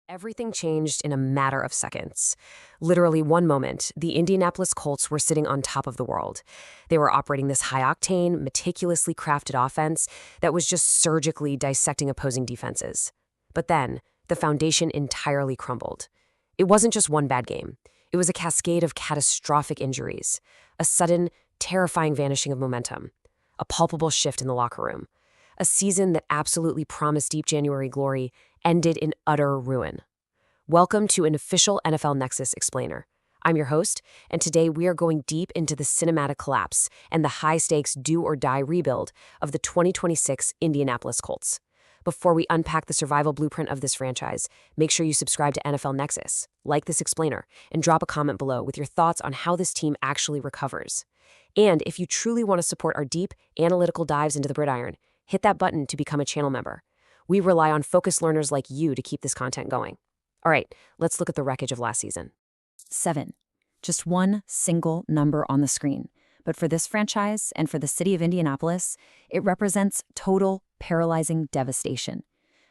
Everything changed in a matter of seconds. Literally one moment, the Indianapolis Colts were sitting on top of the world. They were operating this high-octane, meticulously crafted offense that was just surgically dissecting opposing defenses. But then, the foundation entirely crumbled. It wasn't just one bad game. It was a cascade of catastrophic injuries, a sudden, terrifying vanishing of momentum, a palpable shift in the locker room. A season that absolutely promised deep January glory ended in utter ruin. Welcome to an official NFL Nexus explainer. I'm your host, and today we are going deep into the cinematic collapse and the high-stakes do-or-die rebuild of the 2026 Indianapolis Colts. Before we unpack the survival blueprint of this franchise, make sure you subscribe to NFL Nexus, like this explainer, and drop a comment below with your thoughts on how this team actually recovers. And if you truly want to support our deep, analytical dives into the gridiron, hit that button to become a channel member. We rely on focused learners like you to keep this content going. All right, let's look at the wreckage of last season. 7. Just one single number on the screen. But for this franchise and for the city of Indianapolis, it represents total, paralyzing devastation.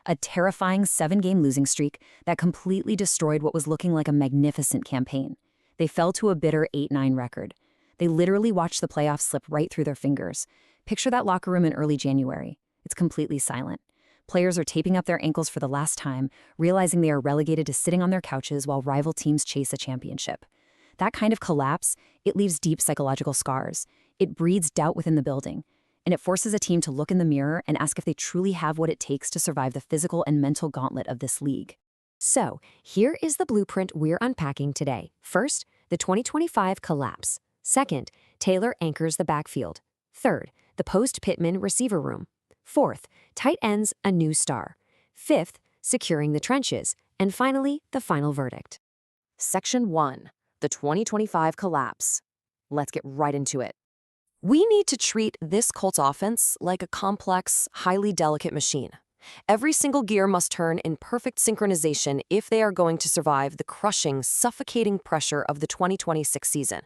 A terrifying 7-game losing streak that completely destroyed what was looking like a magnificent campaign. They fell to a bitter 8-9 record. They literally watched the playoffs slip right through their fingers. Picture that locker room in early January. It's completely silent. Players are taping up their ankles for the last time, realizing they are relegated to sitting on their couches while rival teams chase a championship. That kind of collapse, it leaves deep psychological scars. It breeds doubt within the building, and it forces a team to look in the mirror and ask if they truly have what it takes to survive the physical and mental gauntlet of this league. So, here is the blueprint we're unpacking today. First, the 2025 collapse. Second, Taylor anchors the backfield. Third, the post-Pittman receiver room. Fourth, tight ends a new star. Fifth, securing the trenches. And finally, the final verdict. Section 1, the 2025 collapse. Let's get right into it. We need to treat this Colts offense like a complex, highly delicate machine. Every single gear must turn in perfect synchronization if they are going to survive the crushing, suffocating pressure of the 2026 season.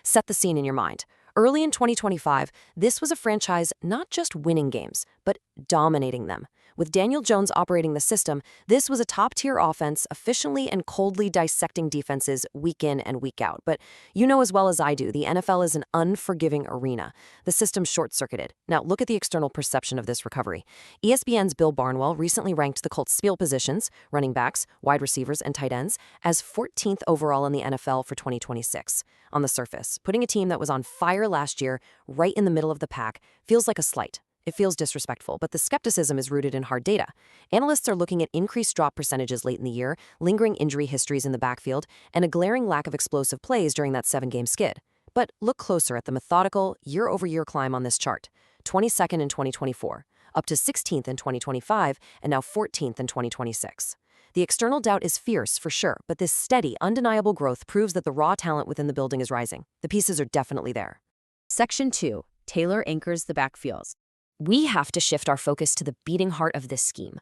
Set the scene in your mind. Early in 2025, this was a franchise not just winning games, but dominating them. With Daniel Jones operating the system, this was a top-tier offense efficiently and coldly dissecting defenses week in and week out. But you know as well as I do, the NFL is an unforgiving arena. The system's short-circuited. Now, look at the external perception of this recovery. ESPN's Bill Barnwell recently ranked the Colts' field positions, running backs, wide receivers, and tight ends, as 14th overall in the NFL for 2026. On the surface, putting a team that was on fire last year right in the middle of the pack feels like a slight. It feels disrespectful, but the skepticism is rooted in hard data. Analysts are looking at increased drop percentages late in the year, lingering injury histories in the backfield, and a glaring lack of explosive plays during that 7-game skid. But look closer at the methodical, year-over-year climb on this chart. 22nd in 2024, up to 16th in 2025, and now 14th in 2026. The external doubt is fierce, for sure, but this steady, undeniable growth proves that the raw talent within the building is rising. The pieces are definitely there. Section 2. Taylor anchors the backfields. We have to shift our focus to the beating heart of this scheme.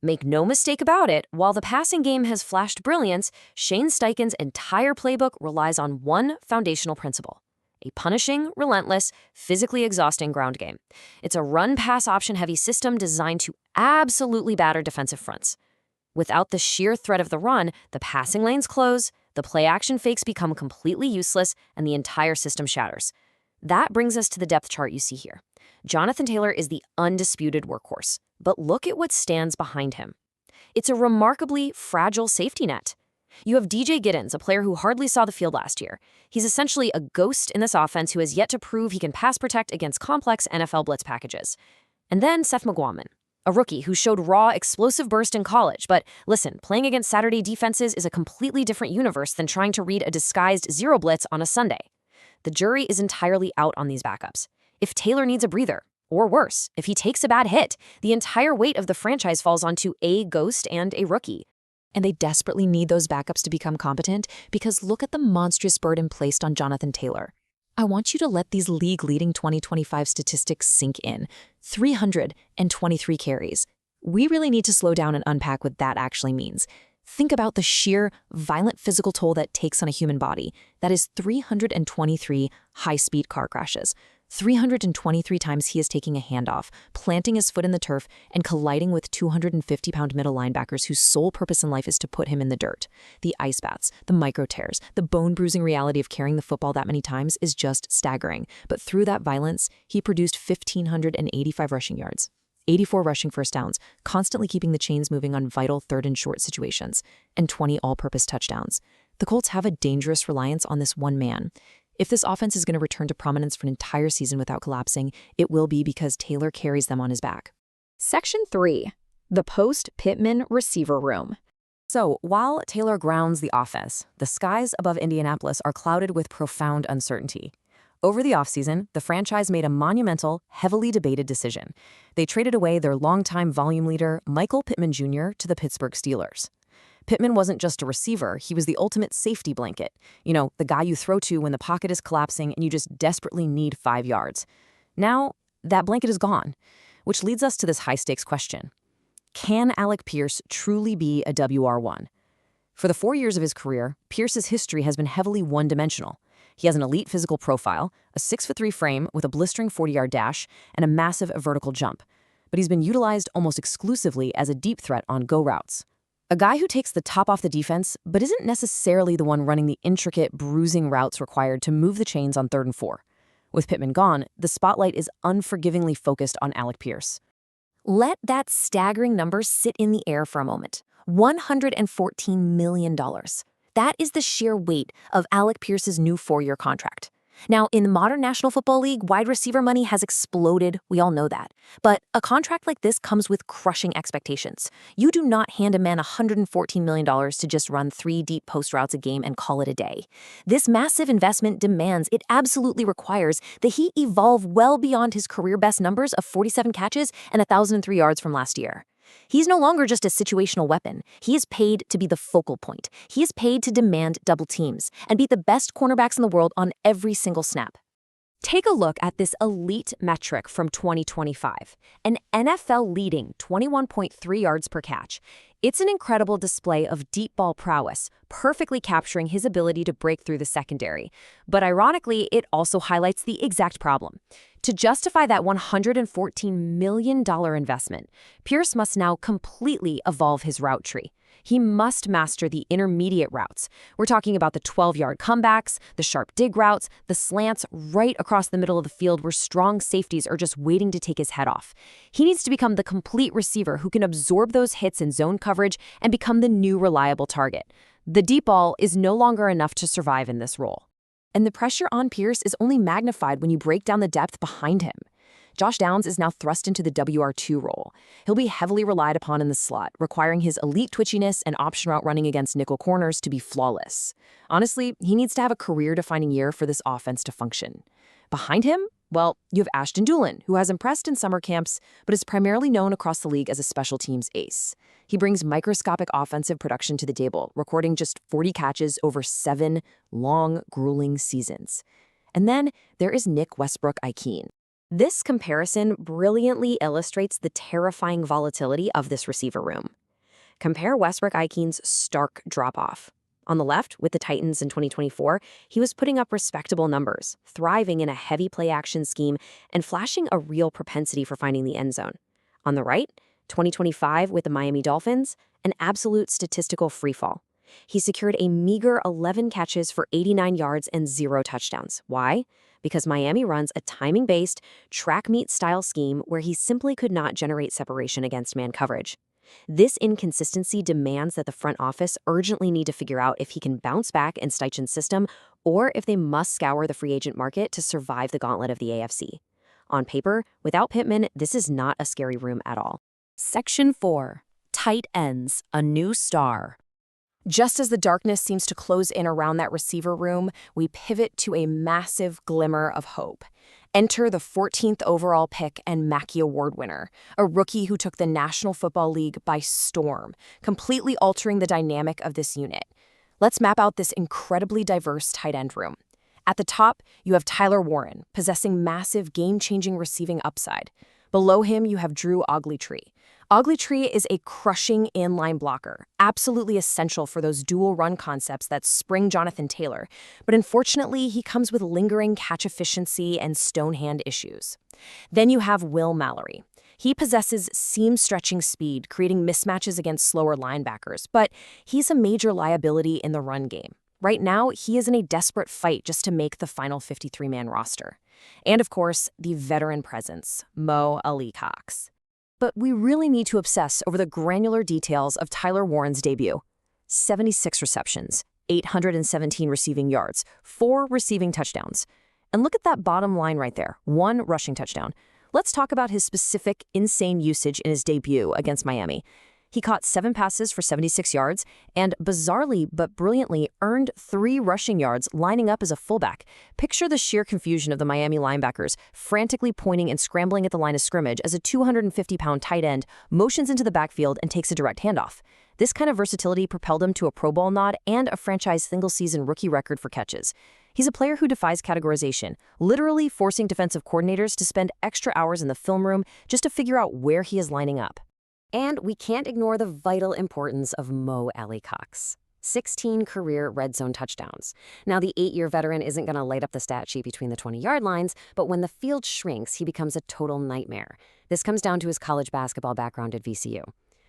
Make no mistake about it, while the passing game has flashed brilliance, Shane Steichen's entire playbook relies on one foundational principle: a punishing, relentless, physically exhausting ground game. It's a run-pass option-heavy system designed to absolutely batter defensive fronts. Without the sheer threat of the run, the passing lanes close, the play-action fakes become completely useless, and the entire system shatters. That brings us to the depth chart you see here. Jonathan Taylor is the undisputed workhorse, but look at what stands behind him. It's a remarkably fragile safety net. You have DJ Giddens, a player who hardly saw the field last year. He's essentially a ghost in this offense who has yet to prove he can pass protect against complex NFL blitz packages. And then Seth McGuaman, a rookie who showed raw, explosive burst in college. But listen, playing against Saturday defenses is a completely different universe than trying to read a disguised zero blitz on a Sunday. The jury is entirely out on these backups. If Taylor needs a breather, or worse, if he takes a bad hit, the entire weight of the franchise falls onto a ghost and a rookie. And they desperately need those backups to become competent because look at the monstrous burden placed on Jonathan Taylor. I want you to let these league-leading 2025 statistics sink in. 323 carries. We really need to slow down and unpack what that actually means. Think about the sheer, violent physical toll that takes on a human body. That is 323 high-speed car crashes. 323 times he is taking a handoff, planting his foot in the turf, and colliding with 250-pound middle linebackers whose sole purpose in life is to put him in the dirt. The ice baths, the micro tears, the bone-bruising reality of carrying the football that many times is just staggering. But through that violence, he produced 1,585 rushing yards, 84 rushing first downs, constantly keeping the chains moving on vital third and short situations, and 20 all-purpose touchdowns. The Colts have a dangerous reliance on this one man. If this offense is going to return to prominence for an entire season without collapsing, it will be because Taylor carries them on his back. Section 3. The Post-Pittman Receiver Room. So, while Taylor grounds the offense, the skies above Indianapolis are clouded with profound uncertainty. Over the offseason, the franchise made a monumental, heavily debated decision. They traded away their longtime volume leader, Michael Pittman Jr., to the Pittsburgh Steelers. Pittman wasn't just a receiver, he was the ultimate safety blanket. You know, the guy you throw to when the pocket is collapsing and you just desperately need 5 yards. Now, that blanket is gone, which leads us to this high-stakes question. Can Alec Pierce truly be a WR1? For the 4 years of his career, Pierce's history has been heavily one-dimensional. He has an elite physical profile, a 6'3" frame with a blistering 40-yard dash, and a massive vertical jump. But he's been utilized almost exclusively as a deep threat on go routes. A guy who takes the top off the defense, but isn't necessarily the one running the intricate, bruising routes required to move the chains on 3rd and 4. With Pittman gone, the spotlight is unforgivingly focused on Alec Pierce. Let that staggering number sit in the air for a moment. $114 million. That is the sheer weight of Alec Pierce's new 4-year contract. Now, in the modern National Football League, wide receiver money has exploded. We all know that. But a contract like this comes with crushing expectations. You do not hand a man $114 million to just run 3 deep post routes a game and call it a day. This massive investment demands, it absolutely requires, that he evolve well beyond his career best numbers of 47 catches and 1,003 yards from last year. He's no longer just a situational weapon. He is paid to be the focal point. He is paid to demand double teams and beat the best cornerbacks in the world on every single snap. Take a look at this elite metric from 2025, an NFL-leading 21.3 yards per catch. It's an incredible display of deep ball prowess, perfectly capturing his ability to break through the secondary. But ironically, it also highlights the exact problem. To justify that $114 million investment, Pierce must now completely evolve his route tree. He must master the intermediate routes. We're talking about the 12-yard comebacks, the sharp dig routes, the slants right across the middle of the field where strong safeties are just waiting to take his head off. He needs to become the complete receiver who can absorb those hits in zone coverage and become the new reliable target. The deep ball is no longer enough to survive in this role. And the pressure on Pierce is only magnified when you break down the depth behind him. Josh Downs is now thrust into the WR2 role. He'll be heavily relied upon in the slot, requiring his elite twitchiness and option route running against nickel corners to be flawless. Honestly, he needs to have a career-defining year for this offense to function. Behind him, well, you have Ashton Dulin, who has impressed in summer camps, but is primarily known across the league as a special teams ace. He brings microscopic offensive production to the table, recording just 40 catches over 7 long, grueling seasons. And then there is Nick Westbrook-Ikhine. This comparison brilliantly illustrates the terrifying volatility of this receiver room. Compare Westbrook-Ikhine's stark drop-off. On the left, with the Titans in 2024, he was putting up respectable numbers, thriving in a heavy play-action scheme, and flashing a real propensity for finding the end zone. On the right, 2025 with the Miami Dolphins, an absolute statistical freefall. He secured a meager 11 catches for 89 yards and 0 touchdowns. Why? Because Miami runs a timing-based, track-meet-style scheme where he simply could not generate separation against man coverage. This inconsistency demands that the front office urgently need to figure out if he can bounce back in Steichen's system or if they must scour the free agent market to survive the gauntlet of the AFC. On paper, without Pittman, this is not a scary room at all. Section 4. Tight ends, a new star. Just as the darkness seems to close in around that receiver room, we pivot to a massive glimmer of hope. Enter the 14th overall pick and Mackey Award winner, a rookie who took the National Football League by storm, completely altering the dynamic of this unit. Let's map out this incredibly diverse tight end room. At the top, you have Tyler Warren, possessing massive game-changing receiving upside. Below him, you have Drew Ogletree, Ogletree is a crushing inline blocker, absolutely essential for those dual run concepts that spring Jonathan Taylor, but unfortunately, he comes with lingering catch efficiency and stone hand issues. Then you have Will Mallory. He possesses seam-stretching speed, creating mismatches against slower linebackers, but he's a major liability in the run game. Right now, he is in a desperate fight just to make the final 53-man roster. And of course, the veteran presence, Mo Alie-Cox. But we really need to obsess over the granular details of Tyler Warren's debut. 76 receptions, 817 receiving yards, 4 receiving touchdowns. And look at that bottom line right there, 1 rushing touchdown. Let's talk about his specific, insane usage in his debut against Miami. He caught 7 passes for 76 yards and, bizarrely but brilliantly, earned 3 rushing yards lining up as a fullback. Picture the sheer confusion of the Miami linebackers, frantically pointing and scrambling at the line of scrimmage as a 250-pound tight end motions into the backfield and takes a direct handoff. This kind of versatility propelled him to a Pro Bowl nod and a franchise single-season rookie record for catches. He's a player who defies categorization, literally forcing defensive coordinators to spend extra hours in the film room just to figure out where he is lining up. And we can't ignore the vital importance of Mo Alie-Cox. 16 career red zone touchdowns. Now, the 8-year veteran isn't going to light up the stat sheet between the 20-yard lines, but when the field shrinks, he becomes a total nightmare. This comes down to his college basketball background at VCU.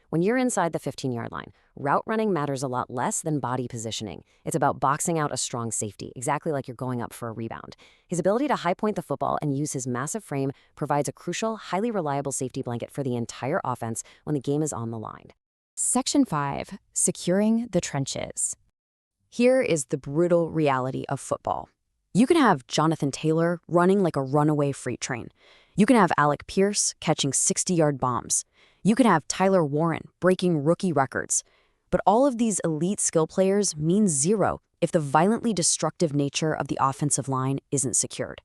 When you're inside the 15-yard line, route running matters a lot less than body positioning. It's about boxing out a strong safety, exactly like you're going up for a rebound. His ability to high-point the football and use his massive frame provides a crucial, highly reliable safety blanket for the entire offense when the game is on the line. Section 5. Securing the trenches. Here is the brutal reality of football. You can have Jonathan Taylor running like a runaway freight train. You can have Alec Pierce catching 60-yard bombs. You could have Tyler Warren breaking rookie records. But all of these elite skill players mean zero if the violently destructive nature of the offensive line isn't secured.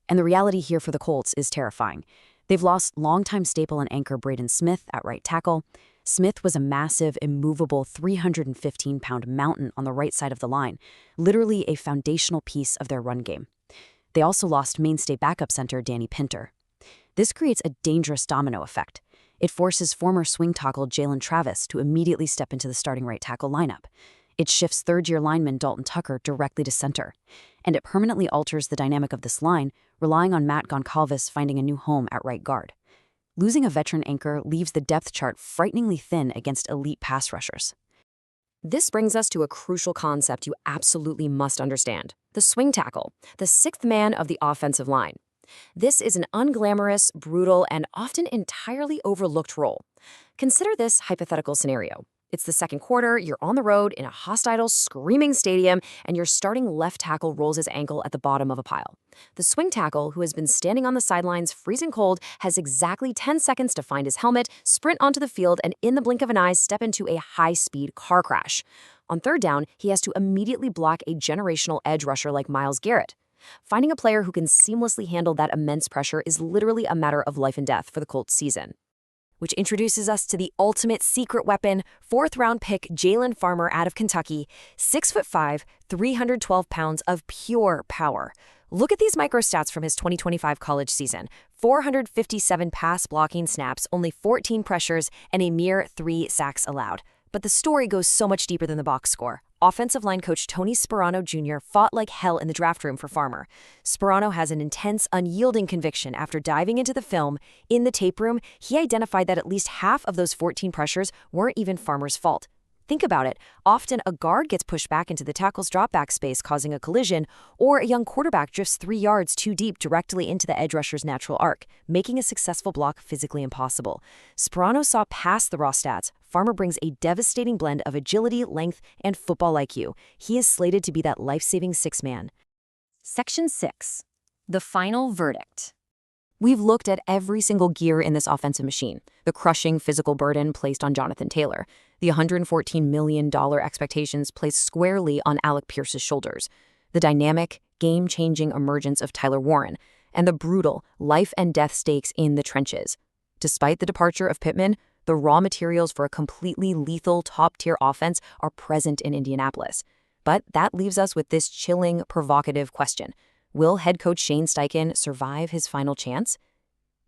And the reality here for the Colts is terrifying. They've lost longtime staple and anchor Braden Smith at right tackle. Smith was a massive, immovable 315-pound mountain on the right side of the line, literally a foundational piece of their run game. They also lost mainstay backup center Danny Pinter. This creates a dangerous domino effect. It forces former swing tackle Jalen Travis to immediately step into the starting right tackle lineup. It shifts third-year lineman Dalton Tucker directly to center. And it permanently alters the dynamic of this line, relying on Matt Goncalves finding a new home at right guard. Losing a veteran anchor leaves the depth chart frighteningly thin against elite pass rushers. This brings us to a crucial concept you absolutely must understand: the swing tackle, the 6th man of the offensive line. This is an unglamorous, brutal, and often entirely overlooked role. Consider this hypothetical scenario. It's the second quarter, you're on the road in a hostile, screaming stadium, and your starting left tackle rolls his ankle at the bottom of a pile. The swing tackle, who has been standing on the sidelines freezing cold, has exactly 10 seconds to find his helmet, sprint onto the field, and in the blink of an eye step into a high-speed car crash. On third down, he has to immediately block a generational edge rusher like Myles Garrett. Finding a player who can seamlessly handle that immense pressure is literally a matter of life and death for the Colts season. Which introduces us to the ultimate secret weapon, 4th-round pick Jalen out of Kentucky, 6'5", 312 pounds of pure power. Look at these microstats from his 2025 college season: 457 pass blocking snaps, only 14 pressures, and a mere 3 sacks allowed. But the story goes so much deeper than the box score. Offensive line coach Tony Sparano Jr. fought like hell in the draft room for Farmer. Sparano has an intense, unyielding conviction after diving into the film. In the tape room, he identified that at least half of those 14 pressures weren't even Farmer's fault. Think about it. Often, a guard gets pushed back into the tackle's dropback space, causing a collision, or a young quarterback drifts 3 yards too deep directly into the edge rusher's natural arc, making a successful block physically impossible. Sparano saw past the raw stats. Farmer brings a devastating blend of agility, length, and football IQ. He is slated to be that life-saving 6th man. Section 6. The final verdict. We've looked at every single gear in this offensive machine: the crushing physical burden placed on Jonathan Taylor, the $114 million expectations placed squarely on Alec Pierce's shoulders, the dynamic, game-changing emergence of Tyler Warren, and the brutal life-and-death stakes in the trenches. Despite the departure of Pittman, the raw materials for a completely lethal top-tier offense are present in Indianapolis. But that leaves us with this chilling, provocative question: will head coach Shane Steichen survive his final chance?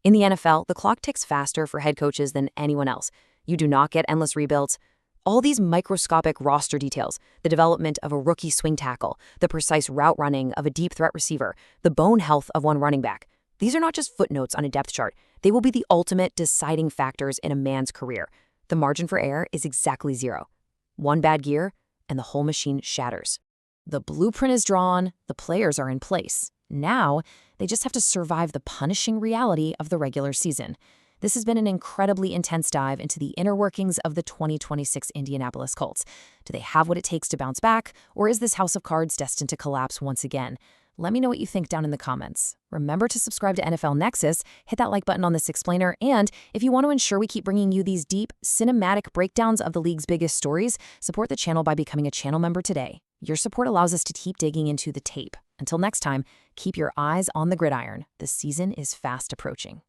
In the NFL, the clock ticks faster for head coaches than anyone else. You do not get endless rebuilds. All these microscopic roster details, the development of a rookie swing tackle, the precise route running of a deep threat receiver, the bone health of one running back. These are not just footnotes on a depth chart. They will be the ultimate deciding factors in a man's career. The margin for error is exactly zero. One bad gear, and the whole machine shatters. The blueprint is drawn, the players are in place. Now, they just have to survive the punishing reality of the regular season. This has been an incredibly intense dive into the inner workings of the 2026 Indianapolis Colts. Do they have what it takes to bounce back, or is this house of cards destined to collapse once again? Let me know what you think down in the comments. Remember to subscribe to NFL Nexus, hit that like button on this explainer, and if you want to ensure we keep bringing you these deep, cinematic breakdowns of the league's biggest stories, support the channel by becoming a channel member today. Your support allows us to keep digging into the tape. Until next time, keep your eyes on the gridiron. The season is fast approaching.